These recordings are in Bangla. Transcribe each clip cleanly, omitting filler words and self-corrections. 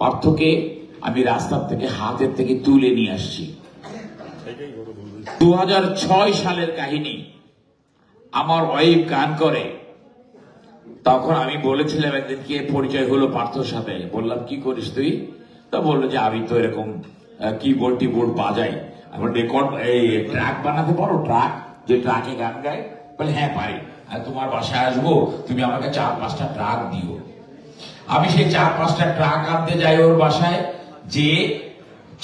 পার্থকে আমি রাস্তার থেকে হাতের থেকে তুলে নিয়ে আসছি। 2006 সালের কাহিনী। আমার ওয়াইফ গান করে, তখন আমি বলেছিলাম একদিন কে পরিচয় হলো পার্থর সাথে, বললাম কি করিস তুই? তা বললো যে আমি তো এরকম কিবোর্ড টিবোর্ড বাজাই, আমার রেকর্ড এই ট্র্যাক বানাতে পারো, ট্র্যাক যে ট্র্যাকে গান গায়? বলে হ্যাঁ পারি, আর তোমার বাসায় আসবো, তুমি আমাকে 4-5টা ট্র্যাক দিও। আমি সেই 4-5টা ট্র্যাক আনতে যাই ওর বাসায়, যে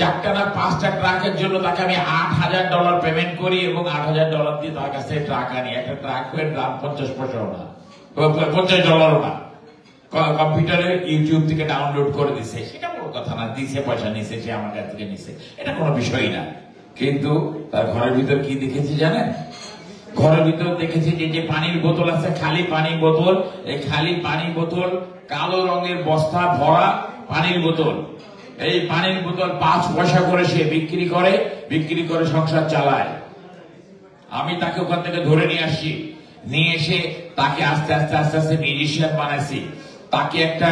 4টা না 5টা ট্রাকের জন্য তাকে আমি $8,000 পেমেন্ট করি এবং $8,000 দিয়ে তার কাছ থেকে ট্রাক আনি। একটা ট্রাকের দাম 50 পয়সাও না, $50 না। কম্পিউটারে ইউটিউব থেকে ডাউনলোড করে দিছে, সেটা বড় কথা না, দিছে পয়সা নিছে, সে আমার কাছ থেকে নিছে, এটা কোনো বিষয়ই না। কিন্তু তার ঘরের ভিতর কি দেখেছি জানেন? ঘরের ভিতর দেখেছি যে পানির বোতল আছে, খালি পানির বোতল, এই খালি পানির বোতল, কালো রঙের বস্তা ভরা পানির বোতল, এই পানির বোতল 5 পয়সা করে সে বিক্রি করে সংসার চালায়। আমি তাকে ওখান থেকে ধরে নিয়ে আসছি, নিয়ে এসে তাকে আস্তে আস্তে আস্তে আস্তে মিউজিশিয়ান বানাইছি। তাকে একটা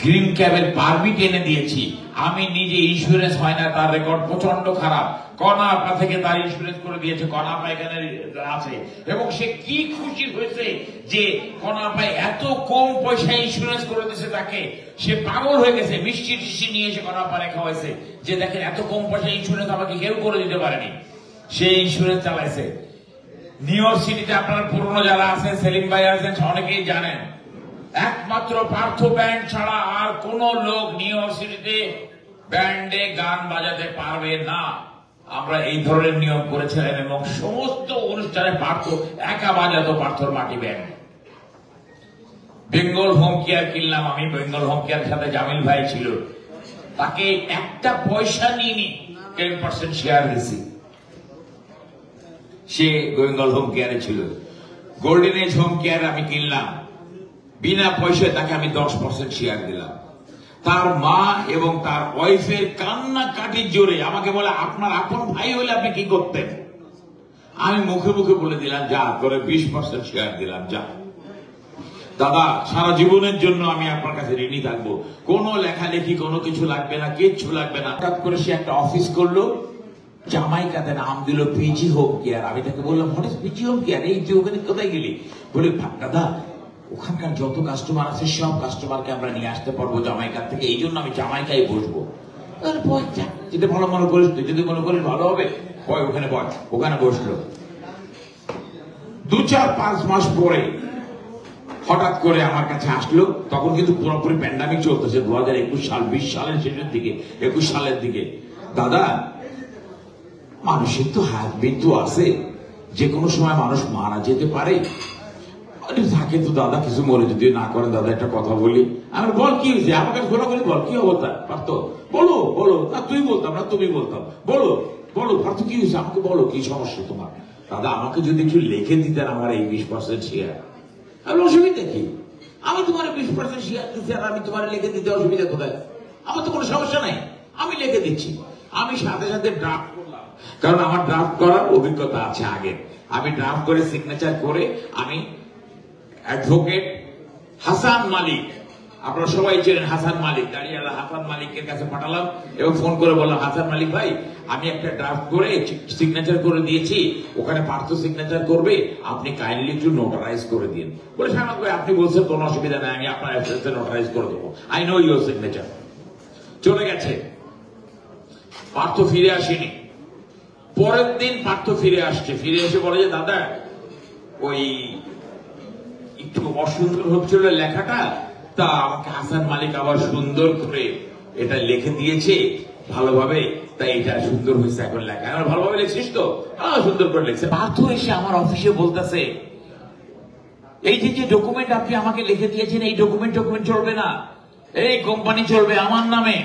গ্রিন ক্যাবের পারমিট এনে দিয়েছি। আমি নিজে, ইন্স্যুরেন্স হয় না, তার রেকর্ড প্রচন্ড খারাপ। কনাপা থেকে তার ইন্স্যুরেন্স করে দিয়েছে, কনাপা এখানে আছে, এবং সে কি খুশি হয়েছে যে কনাপায় এত কম পয়সায় ইন্স্যুরেন্স করে দিয়েছে তাকে। সে পাগল হয়ে গেছে, মিষ্টি টিষ্টি নিয়ে এসে কনাপা রেখা হয়েছে যে দেখেন এত কম পয়সায় ইন্স্যুরেন্স আমাকে কেউ করে দিতে পারেনি। সে ইন্স্যুরেন্স চালাইছে। নিউ ইয়র্ক সিটিতে আপনার পুরনো যারা আছেন, সেলিম ভাই আছেন, অনেকেই জানেন, একমাত্র পার্থ ব্যান্ড ছাড়া আর কোন লোক নিউ ইয়র্ক সিটিতে ব্যান্ডে গান বাজাতে পারবে না। আমরা এই ধরনের নিয়ম করেছিলাম এবং সমস্ত অনুষ্ঠানে পার্থ একা বাজাতো, পার্থর মাটি ব্যান্ড। বেঙ্গল হোম কেয়ার কিনলাম আমি, বেঙ্গল হোম কেয়ার সাথে জামিল ভাই ছিল, তাকে একটা পয়সা নিইনি, 10% শেয়ার দিছি। সে বেঙ্গল হোম কেয়ারে ছিল। গোল্ডেন এজ হোম কেয়ার আমি কিনলাম, বিনা পয়সায় তাকে আমি 10% শেয়ার দিলাম। তার মা এবং তার ওয়াইফের কান্না কাটির জোরে আমাকে বলে, আপনার আপন ভাই হলে আপনি কি করতেন? আমি মুখে মুখে বলে দিলাম, যা করে 20% শেয়ার দিলাম, যা দাদা, সারা জীবনের জন্য আমি আপনার কাছে ঋণী থাকবো, কোনো লেখালেখি কোনো কিছু লাগবে না, কিচ্ছু লাগবে না। হঠাৎ করে সে একটা অফিস করলো, জামাইকাতে নাম দিল পিজি হোম কেয়ার। আমি তাকে বললাম, what is PG home care? এই তুই ওখানে কোথায় গেলি? বলে, দাদা ওখানকার যত কাস্টমার আছে সব কাস্টমারকে আমরা নিয়ে আসতে পারবো জামাইকার থেকে, এই জন্য আমি জামাইকায় বসবো। যেটা ভালো মনে করিস তুই, যদি মনে করিস ভালো হবে, বয় ওখানে, বয় ওখানে বসলো। 2-4-5 মাস পরে হঠাৎ করে আমার কাছে আসলো, তখন কিন্তু পুরোপুরি প্যান্ডামিক চলতেছে, 2021 সাল, 20 সালের শেষের দিকে, 21 সালের দিকে। দাদা, মানুষের তো হাত মৃত্যু আছে, যে কোনো সময় মানুষ মারা যেতে পারে, থাকে তো দাদা, কিছু মরে যদি না করেন দাদা একটা কথা বলি। আমার বল কি হয়েছে, আমাকে ঘোরাঘুরি বল, কি অবস্থা পারতো? বলো বলো, না তুই বলতাম না তুমি বলতাম, বলো বলো পারতো কি হয়েছে, আমাকে বলো কি সমস্যা তোমার। দাদা আমাকে যদি একটু লিখে দিতেন আমার এই 20% শেয়ার, আমি অসুবিধা কি? আমি তোমার 20% শেয়ার দিচ্ছি আর আমি তোমার লিখে দিতে অসুবিধা কোথায়? আমার তো কোনো সমস্যা নাই, আমি লিখে দিচ্ছি। আমি সাথে সাথে ড্রাফট করলাম, কারণ আমার ড্রাফট করার অভিজ্ঞতা আছে আগে। আমি ড্রাফট করে সিগনেচার করে আমি অ্যাডভোকেট হাসান মালিক, আপনারা সবাই চেনেন হাসান মালিক, দাঁড়িয়ালা হাসান মালিকের কাছে পাঠালাম এবং ফোন করে বললাম, হাসান মালিক ভাই, আমি একটা ড্রাফট করে সিগনেচার করে দিয়েছি, ওখানে পার্থ সিগনেচার করবে, আপনি কাইন্ডলি একটু নোটারাইজ করে দিন। বলে, শাহনাজ ভাই আপনি বলছেন কোনো অসুবিধা নাই, আমি আপনার অ্যাড্রেসে নোটারাইজ করে দেবো, আই নো ইউর সিগনেচার। চলে গেছে, পার্থ ফিরে আসেনি। পরের দিন পার্থ ফিরে আসছে, ফিরে এসে বলে যে দাদা ওই একটু অসুন্দর হচ্ছিল লেখাটা, তা আমাকে হাসান মালিক আবার সুন্দর করে এটা লিখে দিয়েছে ভালোভাবে, তাই এটা সুন্দর হয়েছে এখন লেখা। আমার ভালোভাবে লিখছিস তো? সুন্দর করে লিখছে। পার্থ এসে আমার অফিসে বলতেছে, এই যে ডকুমেন্ট আপনি আমাকে লিখে দিয়েছেন, এই ডকুমেন্ট চলবে না, এই কোম্পানি চলবে আমার নামে,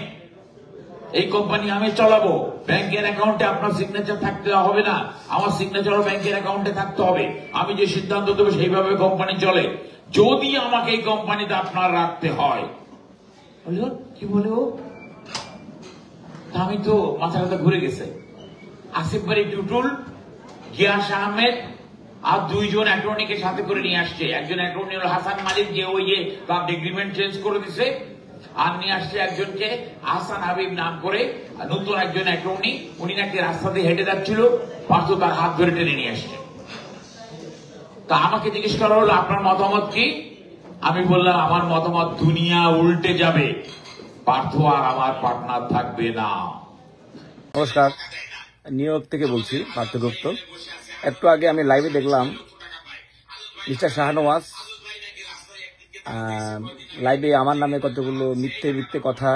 এই কোম্পানি আমি চালাবো, ব্যাংকের অ্যাকাউন্টে আপনার সিগনেচার থাকতে হবে না, আমার সিগনেচারও ব্যাংকের অ্যাকাউন্টে থাকতে হবে, আমি যে সিদ্ধান্ত দেবো সেইভাবে কোম্পানি চলে, যদি আমাকে এই কোম্পানিতে আপনার রাখতে হয়। কি বলে ও? আমি তো মাথা ব্যথা ঘুরে গেছে। আসিফ বাড়ি টুটুল, গিয়াস আহমেদ আর 2 জন অ্যাটর্নিকে সাথে করে নিয়ে আসছে। একজন অ্যাটর্নি হল হাসান মালিক, যে ওই যে তার এগ্রিমেন্ট চেঞ্জ করে দিছে, আর নিয়ে আসছে একজনকে আহসান হাবিব নাম করে, নতুন একজন অ্যাটর্নি, উনি নাকি রাস্তা দিয়ে হেঁটে যাচ্ছিল, পার্থ তার হাত ধরে টেনে নিয়ে আসছে। তা আমাকে জিজ্ঞেস করা হলো আপনার মতামত কি? আমি বললাম আমার মতামত দুনিয়া উল্টে যাবে, পার্থ আর আমার পার্টনার থাকবে না। নমস্কার, নিউ ইয়র্ক থেকে বলছি পার্থ গুপ্ত। একটু আগে আমি লাইভে দেখলাম মিস্টার শাহনওয়াজ লাইভে আমার নামে কতগুলো মিথ্যে মিথ্যে কথা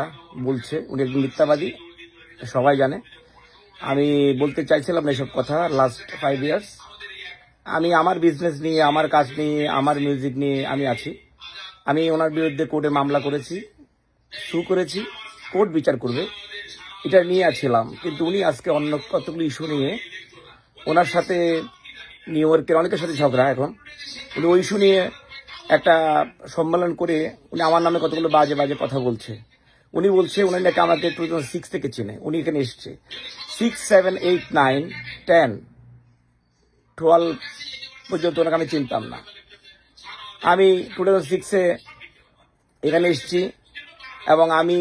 বলছে। উনি একজন মিথ্যাবাদী, সবাই জানে। আমি বলতে চাইছিলাম না এসব কথা। লাস্ট 5 ইয়ার্স আমি আমার বিজনেস নিয়ে, আমার কাজ নিয়ে, আমার মিউজিক নিয়ে আমি আছি। আমি ওনার বিরুদ্ধে কোর্টে মামলা করেছি, সু করেছি, কোর্ট বিচার করবে, এটা নিয়ে আছিলাম। কিন্তু উনি আজকে অন্য কতগুলো ইস্যু নিয়ে ওনার সাথে নিউ ইয়র্কের অনেকের সাথে ঝগড়া। এখন উনি ওই ইস্যু নিয়ে একটা সম্মেলন করে উনি আমার নামে কতগুলো বাজে বাজে কথা বলছে। উনি বলছে উনি নাকি আমাকে 2006 থেকে চেনে। উনি এখানে এসছে 6, 7, 8, 9, 10, 12 পর্যন্ত ওনাকে আমি চিনতাম না। আমি 2006-এ এখানে এসছি এবং আমি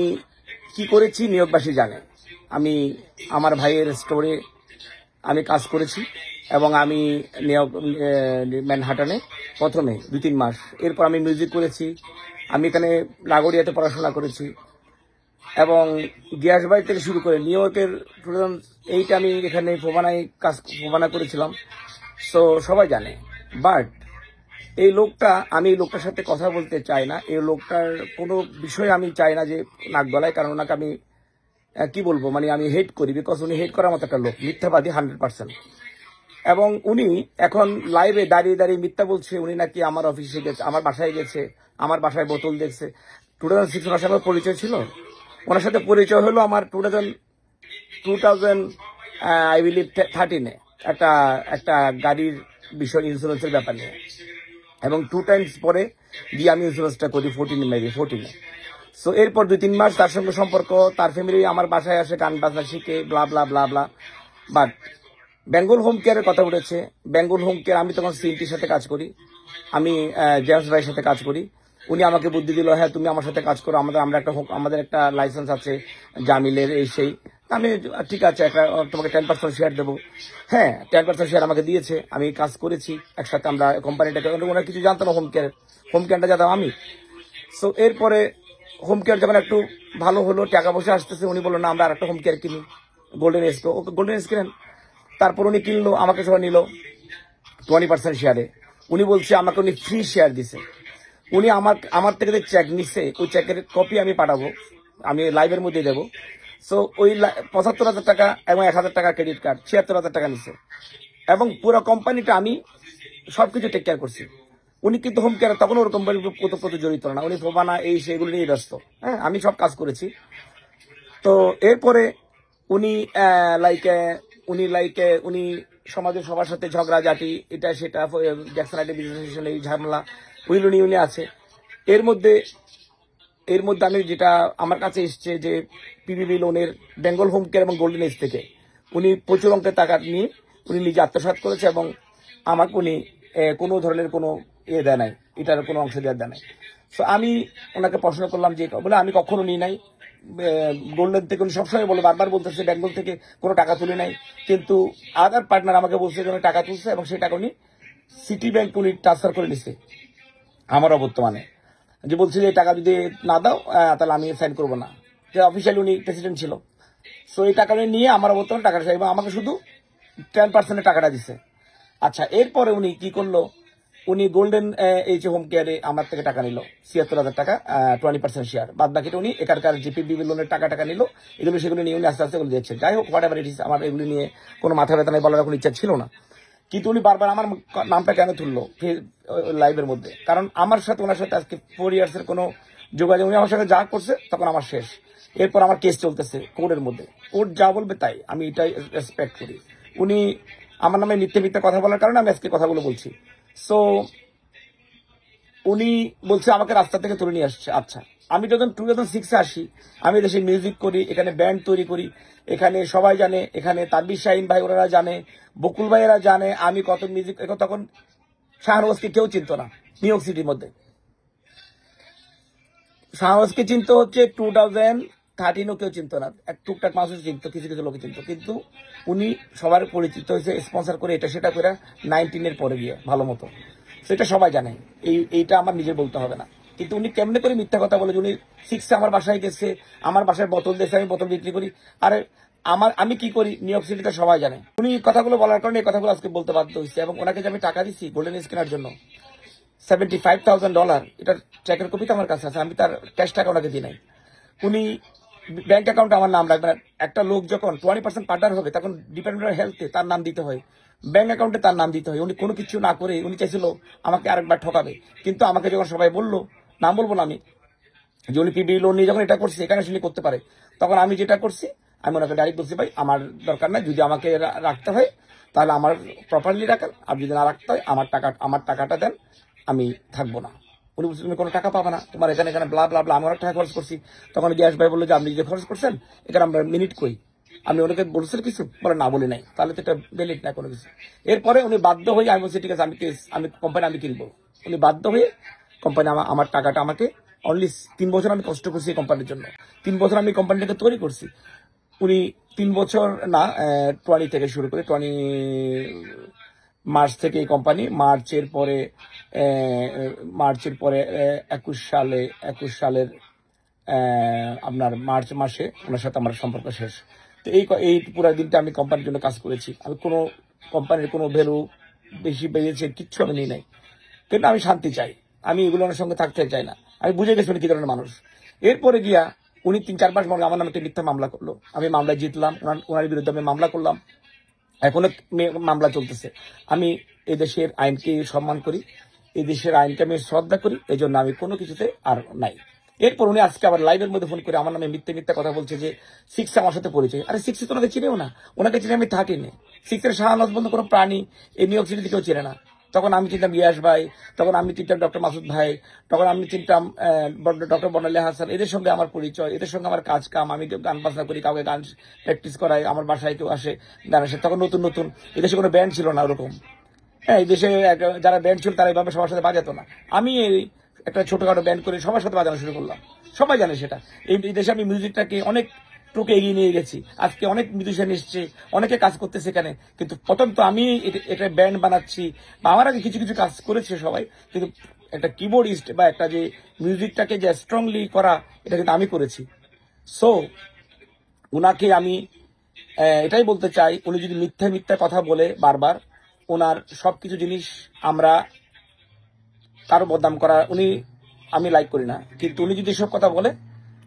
কি করেছি নিয়োগবাসী জানে। আমি আমার ভাইয়ের স্টোরে আমি কাজ করেছি এবং আমি ম্যানহাটনে প্রথমে 2-3 মাস, এরপর আমি মিউজিক করেছি। আমি এখানে লাগোরিয়াতে পড়াশোনা করেছি এবং গিয়াসবাড়ি থেকে শুরু করে নিউ ইয়র্কের 2008 আমি এখানে ফোবানা করেছিলাম। সো সবাই জানে। বাট এই লোকটা, আমি এই লোকটার সাথে কথা বলতে চাই না। এই লোকটার কোনো বিষয়ে আমি চাই না যে নাক গলায়, কারণ ওনাকে আমি কি বলবো, মানে আমি হেট করি। বিকজ উনি হেট করার মতো একটা লোক, মিথ্যাবাদী 100%। এবং উনি এখন লাইভে দাঁড়িয়ে দাঁড়িয়ে মিথ্যা বলছে। উনি নাকি আমার অফিসে গেছে, আমার বাসায় গেছে, আমার বাসায় বোতল দেখছে। 2006 ওনার সাথে পরিচয় ছিল। ওনার সাথে পরিচয় হলো আমার 2000 আই বিলিভ 13-এ একটা গাড়ির বিষয়, ইন্স্যুরেন্সের ব্যাপার নিয়ে। এবং 2 টাইমস পরে গিয়ে আমি ইন্স্যুরেন্সটা করি 14-এ। সো এরপর 2-3 মাস তার সঙ্গে সম্পর্ক, তার ফ্যামিলি আমার বাসায় আসে, গান বাজনা শিখে, ব্লা ব্লা ব্লা ব্লা। বাট বেঙ্গল হোম কেয়ারের কথা উঠেছে। বেঙ্গল হোম কেয়ার, আমি তখন সিএনটির সাথে কাজ করি, আমি জেমস ভাইয়ের সাথে কাজ করি। উনি আমাকে বুদ্ধি দিল, হ্যাঁ তুমি আমার সাথে কাজ করো, আমাদের একটা লাইসেন্স আছে জামিলের, এই সেই। আমি ঠিক আছে, তোমাকে 10% শেয়ার দেবো। হ্যাঁ, 10% শেয়ার আমাকে দিয়েছে, আমি কাজ করেছি একসাথে। আমরা কোম্পানিটাকে, ওনার কিছু জানতো না হোম কেয়ারটা জানতাম আমি। সো এরপরে হোম কেয়ার যখন একটু ভালো হলো, টাকা পয়সা আসতেছে, উনি বললো না আমরা আর একটা হোম কেয়ার কিনি, গোল্ডেন এস্কো। ওকে গোল্ডেন এস্ক কিনেন। তারপর উনি কিনলো, আমাকে সবাই নিল 20% শেয়ারে। উনি বলছে আমাকে উনি ফ্রি শেয়ার দিছে। উনি আমার থেকে যে চেক নিচ্ছে, ওই চেকের কপি আমি পাঠাবো, আমি লাইভের মধ্যে দেবো। সো ওই 75,000 টাকা এবং 1,000 টাকা ক্রেডিট কার্ড, 76,000 টাকা নিচ্ছে। এবং পুরো কোম্পানিটা আমি সবকিছু টেক কেয়ার করছি। উনি কিন্তু হোম কেয়ার তখন ওর কোম্পানির প্রতি জড়িত না, উনি ফোবানা এই সেগুলো নিয়ে ব্যস্ত। হ্যাঁ, আমি সব কাজ করেছি। তো এরপরে উনি উনি সমাজের সবার সাথে ঝগড়াঝাটি, এটা সেটা, জ্যাকসন আইটি বিজনেস এই ঝামেলা ওইগুলো নিয়ে উনি আছে। এর মধ্যে আমি যেটা আমার কাছে এসছে যে পিবিবি লোনের, বেঙ্গল হোম কেয়ার এবং গোল্ডেন এজ থেকে উনি প্রচুর অঙ্কের টাকা নিয়ে উনি নিজে আত্মসাৎ করেছে এবং আমাকে উনি কোনো ধরনের কোনো দেয় নাই, এটার কোনো অংশ দেয় নাই। সো আমি ওনাকে প্রশ্ন করলাম যে বলে আমি কখনো নিই নাই গোল্ডেন থেকে। উনি সবসময় বলে, বারবার বলতেছে বেঙ্গল থেকে কোনো টাকা তুলে নাই। কিন্তু আদার পার্টনার আমাকে বলছে যে উনি টাকা তুলছে এবং সেই টাকা উনি সিটি ব্যাংক উনি ট্রান্সফার করে নিছে আমার অবর্তমানে। যে বলছে যে টাকা যদি না দাও তাহলে আমি সাইন করবো না, যে অফিসিয়ালি উনি প্রেসিডেন্ট ছিল। সো এই টাকা নিয়ে আমার অবর্তমানে টাকাটা চাই এবং আমাকে শুধু 10% টাকাটা দিছে। আচ্ছা, এরপরে উনি কি করলো, উনি গোল্ডেন এই যে হোম কেয়ারে আমার থেকে টাকা নিল 76,000 টাকা, 20% শেয়ার। বাদ বাকিটা উনি এখানকার জিপিবি লোনের টাকা নিল। এগুলো সেগুলো নিয়ে উনি আস্তে আস্তে দিচ্ছে। যাই হোক, হোয়াট এভার ইট ইজ, আমার এগুলি নিয়ে কোনো মাথা ব্যথা নেই, বলার কোনো ইচ্ছা ছিল না। কিন্তু উনি বারবার আমার নামটা কেন তুললো লাইভের মধ্যে? কারণ আমার সাথে ওনার সাথে আজকে 4 ইয়ার্সের কোনো যোগাযোগ, উনি আমার সাথে যা করছে তখন আমার শেষ। এরপর আমার কেস চলতেছে কোর্টের মধ্যে, কোর্ট যা বলবে তাই, আমি এটাই রেসপেক্ট করি। উনি আমার নামে মিথ্যে কথা বলার কারণে আমি আজকে কথাগুলো বলছি। সো উনি বলছে আমাকে রাস্তা থেকে তুলে নিয়ে আসছে। আচ্ছা, আমি যখন 2006-এ আসি, আমি দেশে মিউজিক করি, এখানে ব্যান্ড তৈরি করি, এখানে সবাই জানে, এখানে তানভীর শাহিন ভাই ওরা জানে, বকুল ভাইয়েরা জানে আমি কত মিউজিক। তখন শাহনওয়াজকে কেউ চিনত না নিউ ইয়র্ক সিটির মধ্যে। শাহনাজকে চিনতো হচ্ছে 2013 কেউ চিনতো না, এক টুকটাক মানুষ চিনতো, কিছু কিছু লোক চিনতো, কিন্তু উনি সবার পরিচিত হয়েছে স্পন্সর করে এটা সেটা করে 19 পরে গিয়ে ভালো মতো, সেটা সবাই জানে, এইটা আমার নিজের বলতে হবে না। কিন্তু উনি কেমনে করে মিথ্যা কথা বলে, উনি 6 আমার বাসায় গেছে, আমার বাসায় বোতল দিয়েছে, আমি বোতল বিক্রি করি, আরে আমি কি করি নিউ ইয়র্ক সিটিতে সবাই জানে। উনি কথাগুলো বলার কারণে এই কথাগুলো আজকে বলতে বাধ্য হয়েছে। এবং ওনাকে যে আমি টাকা দিচ্ছি গোল্ডেন ইজ কেনার জন্য $75,000, এটার চেকের কপি তো আমার কাছে আছে, আমি তার ক্যাশ টাকা ওনাকে দিই নাই। উনি ব্যাংক অ্যাকাউন্টে আমার নাম রাখবে না। একটা লোক যখন 20% পার্টনার হবে তখন ডিপার্টমেন্ট অফ হেলথে তার নাম দিতে হয়, ব্যাংক অ্যাকাউন্টে তার নাম দিতে হয়। উনি কোনো কিছু না করে উনি চাইছিল আমাকে আরেকবার ঠকাবে, কিন্তু আমাকে যখন সবাই বললো, নাম বলবো না আমি, যে উনি পিবি লোন নিয়ে যখন এটা করছে এখানে শুনি করতে পারে, তখন আমি যেটা করছি আমি ওনাকে ডাইরেক্ট বলছি, ভাই আমার দরকার নাই, যদি আমাকে রাখতে হয় তাহলে আমার প্রপারলি রাখেন, আর যদি না রাখতে হয় আমার টাকাটা দেন, আমি থাকবো না। উনি বলছেন তুমি কোনো টাকা পাবে না, তোমার এখানে ব্লা ব্লা ব্লা, আমি অনেক টাকা খরচ করছি। তখন গ্যাস ভাই বললো যে আপনি যে খরচ করছেন এখানে আমরা মিনিট কই, আমি ওনাকে বলছেন কিছু বলে না বলি নাই, তাহলে তো এটা বেলিট না কোনো কিছু। এরপরে উনি বাধ্য হয়ে আমি বলছি ঠিক আছে আমি কোম্পানি আমি কিনবো। উনি বাধ্য হয়ে কোম্পানি আমার টাকাটা আমাকে অনলি 3 বছর আমি কষ্ট করছি এই কোম্পানির জন্য, 3 বছর আমি কোম্পানিটাকে তৈরি করছি। উনি 3 বছর না 20 থেকে শুরু করে 20 মার্চ থেকে এই কোম্পানি, মার্চের পরে 21 সালের আপনার মার্চ মাসে ওনার সাথে আমার সম্পর্ক শেষ। তো এই পুরো দিনটা আমি কোম্পানির জন্য কাজ করেছি। আমি কোনো কোম্পানির কোনো ভ্যালু বেশি বেড়েছে কিচ্ছু আমি নিই নাই, কিন্তু আমি শান্তি চাই, আমি এগুলোর সঙ্গে থাকতে চাই না। আমি বুঝে গেছি উনি কি ধরনের মানুষ। এরপরে গিয়া উনি 3-4 মাস পর আমার নামে একটা মিথ্যা মামলা করলো, আমি মামলায় জিতলাম, ওনার বিরুদ্ধে আমি মামলা করলাম, এখনো মামলা চলতেছে। আমি এই দেশের আইনকে সম্মান করি, এই দেশের আইনকে আমি শ্রদ্ধা করি, এই জন্য আমি কোনো কিছুতে আর নাই। এরপর উনি আজকে আবার লাইভের মধ্যে ফোন করে আমার নামে মিথ্যা কথা বলছে যে 6 আমার সাথে পরিচয়। আরে 6 তো ওনাকে চিনেও না, ওনাকে চিনে আমি থাকিনি। 6 শাহনাজ বন্ধু কোনো প্রাণী এই নিউ ইয়র্ক সিটিতে কেউ চেনে না। তখন আমি চিনতাম গিয়াস ভাই, তখন আমি চিনতাম ডক্টর মাসুদ ভাই, তখন আমি চিনতাম ডক্টর বর্ণালী হাসান, এদের সঙ্গে আমার পরিচয়, এদের সঙ্গে আমার কাজ কাম, আমি গান বাজনা করি, কাউকে গান প্র্যাকটিস করাই, আমার বাসায় কেউ আসে গানের সাথে। তখন নতুন এদেশে কোনো ব্যান্ড ছিল না ওরকম, হ্যাঁ এই দেশে যারা ব্যান্ড ছিল তারা এইভাবে সবার সাথে বাজাতো না। আমি একটা ছোটখাটো ব্যান্ড করে সবার সাথে বাজানো শুরু করলাম, সবাই জানে সেটা। এই দেশে আমি মিউজিকটাকে অনেক টুকে এগিয়ে নিয়ে গেছি, আজকে অনেক মিউজিশিয়ান এসছে, অনেকে কাজ করতেছে এখানে, কিন্তু প্রথম তো আমি এটা ব্যান্ড বানাচ্ছি, বা আমার আগে কিছু কাজ করেছে সবাই, কিন্তু একটা কিবোর্ডিস্ট বা একটা যে মিউজিকটাকে যে স্ট্রংলি করা এটা কিন্তু আমি করেছি। সো উনাকে আমি এটাই বলতে চাই, উনি যদি মিথ্যা কথা বলে বারবার, ওনার সবকিছু জিনিস আমরা কারো বদনাম করা আমি লাইক করি না, কিন্তু উনি যদি সব কথা বলে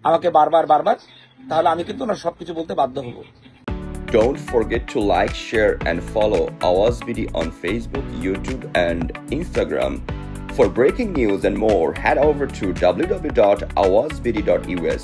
আমাকে বারবার তাহলে আমি কিন্তু ওনার সবকিছু বলতে বাধ্য হব। Don't forget to like, share and follow Awaz Video on Facebook, YouTube and Instagram. For breaking news and more, head over to www.awazvideo.us.